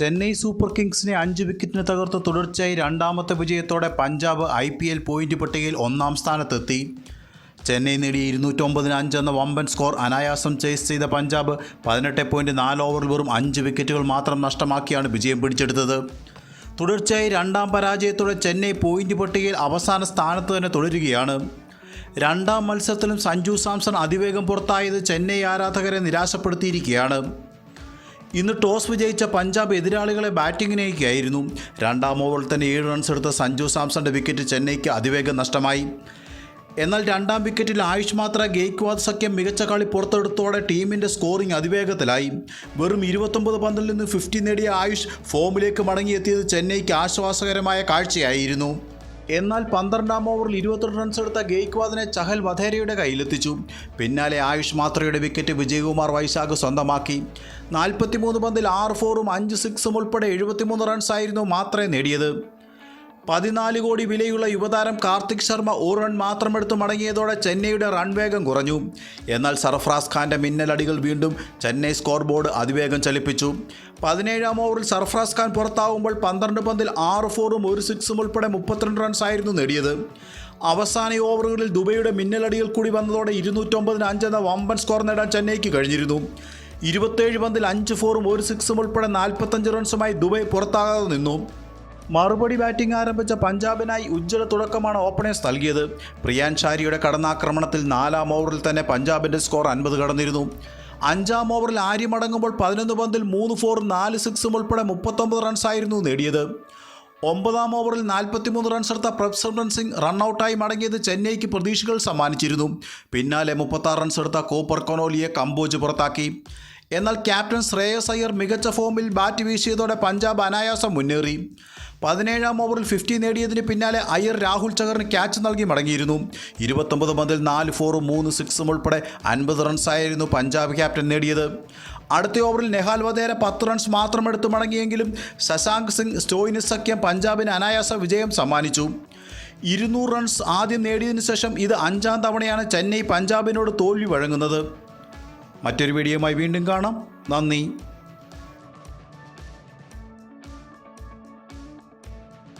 Chennai super കിങ്സിനെ 5 വിക്കറ്റിന് തകർത്ത് തുടർച്ചയായി രണ്ടാമത്തെ വിജയത്തോടെ പഞ്ചാബ് IPL പോയിന്റ് പട്ടികയിൽ ഒന്നാം സ്ഥാനത്തെത്തി. ചെന്നൈ നേടിയ 209-5 എന്ന വമ്പൻ സ്കോർ അനായാസം ചേസ് ചെയ്ത പഞ്ചാബ് 18.4 ഓവറിൽ വെറും 5 വിക്കറ്റുകൾ മാത്രം നഷ്ടമാക്കിയാണ് വിജയം പിടിച്ചെടുത്തത്. തുടർച്ചയായി രണ്ടാം പരാജയത്തോടെ ചെന്നൈ പോയിന്റ് പട്ടികയിൽ അവസാന സ്ഥാനത്ത് തന്നെ തുടരുകയാണ്. രണ്ടാം മത്സരത്തിലും സഞ്ജു സാംസൺ അതിവേഗം പുറത്തായത് ചെന്നൈ ആരാധകരെ നിരാശപ്പെടുത്തിയിരിക്കുകയാണ്. ഇന്ന് ടോസ് വിജയിച്ച പഞ്ചാബ് എതിരാളികളെ ബാറ്റിങ്ങിനയക്കുകയായിരുന്നു. രണ്ടാം ഓവറിൽ തന്നെ 7 റൺസ് എടുത്ത സഞ്ജു സാംസന്റെ വിക്കറ്റ് ചെന്നൈക്ക് അതിവേഗം നഷ്ടമായി. എന്നാൽ രണ്ടാം വിക്കറ്റിൽ ആയുഷ് മാത്ര ഗെയ്ക്വാദ് സഖ്യം മികച്ച കളി പുറത്തെടുത്തോടെ ടീമിൻ്റെ സ്കോറിംഗ് അതിവേഗത്തിലായി. വെറും 29 പന്തിൽ നിന്ന് 50 നേടിയ ആയുഷ് ഫോമിലേക്ക് മടങ്ങിയെത്തിയത് ചെന്നൈക്ക് ആശ്വാസകരമായ കാഴ്ചയായിരുന്നു. എന്നാൽ 12-ാം ഓവറിൽ 22 റൺസ് എടുത്ത ഗെയ്ക്വാദിനെ ചഹൽ വധേരയുടെ കയ്യിലെത്തിച്ചു. പിന്നാലെ ആയുഷ് മാത്രയുടെ വിക്കറ്റ് വിജയകുമാർ വൈശാഖ് സ്വന്തമാക്കി. 43 പന്തിൽ 6 ഫോറും 5 സിക്സും ഉൾപ്പെടെ 73 റൺസായിരുന്നു മാത്രേ നേടിയത്. 14 കോടി വിലയുള്ള യുവതാരം കാർത്തിക് ശർമ്മ 1 റൺ മാത്രമെടുത്ത് മടങ്ങിയതോടെ ചെന്നൈയുടെ റൺ വേഗം കുറഞ്ഞു. എന്നാൽ സർഫറാസ് ഖാൻ്റെ മിന്നലടികൾ വീണ്ടും ചെന്നൈ സ്കോർ ബോർഡ് അതിവേഗം ചലിപ്പിച്ചു. 17-ാം ഓവറിൽ സർഫറാസ് ഖാൻ പുറത്താവുമ്പോൾ 12 പന്തിൽ 6 ഫോറും 1 സിക്സും ഉൾപ്പെടെ 32 റൺസായിരുന്നു നേടിയത്. അവസാന ഓവറുകളിൽ ദുബൈയുടെ മിന്നലടികൾ കൂടി വന്നതോടെ 209-5 എന്ന വമ്പൻ സ്കോർ നേടാൻ ചെന്നൈക്ക് കഴിഞ്ഞിരുന്നു. 27 പന്തിൽ 5 ഫോറും 1 സിക്സും ഉൾപ്പെടെ 45 റൺസുമായി ദുബൈ പുറത്താകാതെ നിന്നു. മറുപടി ബാറ്റിംഗ് ആരംഭിച്ച പഞ്ചാബിനായി ഉജ്ജ്വല തുടക്കമാണ് ഓപ്പണേഴ്സ് നൽകിയത്. പ്രിയാൻ ഷാരിയുടെ കടന്നാക്രമണത്തിൽ 4-ാം ഓവറിൽ തന്നെ പഞ്ചാബിൻ്റെ സ്കോർ 50 കടന്നിരുന്നു. 5-ാം ഓവറിൽ ആര്യ മടങ്ങുമ്പോൾ 11 പന്തിൽ 3 ഫോറും 4 സിക്സും ഉൾപ്പെടെ 39 റൺസായിരുന്നു നേടിയത്. 9-ാം ഓവറിൽ 43 റൺസ് എടുത്ത പ്രഭ്സിമ്രൻ സിംഗ് റണ്ണൌട്ടായി മടങ്ങിയത് ചെന്നൈക്ക് പ്രതീക്ഷകൾ സമ്മാനിച്ചിരുന്നു. പിന്നാലെ 36 റൺസ് എടുത്ത കൂപ്പർ കൊനോലിയെ കമ്പോജ് പുറത്താക്കി. എന്നാൽ ക്യാപ്റ്റൻ ശ്രേയസ് അയ്യർ മികച്ച ഫോമിൽ ബാറ്റ് വീശിയതോടെ പഞ്ചാബ് അനായാസം മുന്നേറി. 17-ാം ഓവറിൽ 50 നേടിയതിന് പിന്നാലെ അയ്യർ രാഹുൽ ചഹറിന് ക്യാച്ച് നൽകി മടങ്ങിയിരുന്നു. 29 പന്തിൽ 4 ഫോറും 3 സിക്സും ഉൾപ്പെടെ 50 റൺസായിരുന്നു പഞ്ചാബ് ക്യാപ്റ്റൻ നേടിയത്. അടുത്ത ഓവറിൽ നെഹാൽ വധേര 10 റൺസ് മാത്രം എടുത്ത് മടങ്ങിയെങ്കിലും ശശാങ്ക് സിംഗ് സ്റ്റോയിനിസ് സഖ്യം പഞ്ചാബിന് അനായാസ വിജയം സമ്മാനിച്ചു. 200 റൺസ് ആദ്യം നേടിയതിനു ശേഷം ഇത് 5-ാം തവണയാണ് ചെന്നൈ പഞ്ചാബിനോട് തോൽവി വഴങ്ങുന്നത്. മറ്റൊരു വീഡിയോയുമായി വീണ്ടും കാണാം. നന്ദി.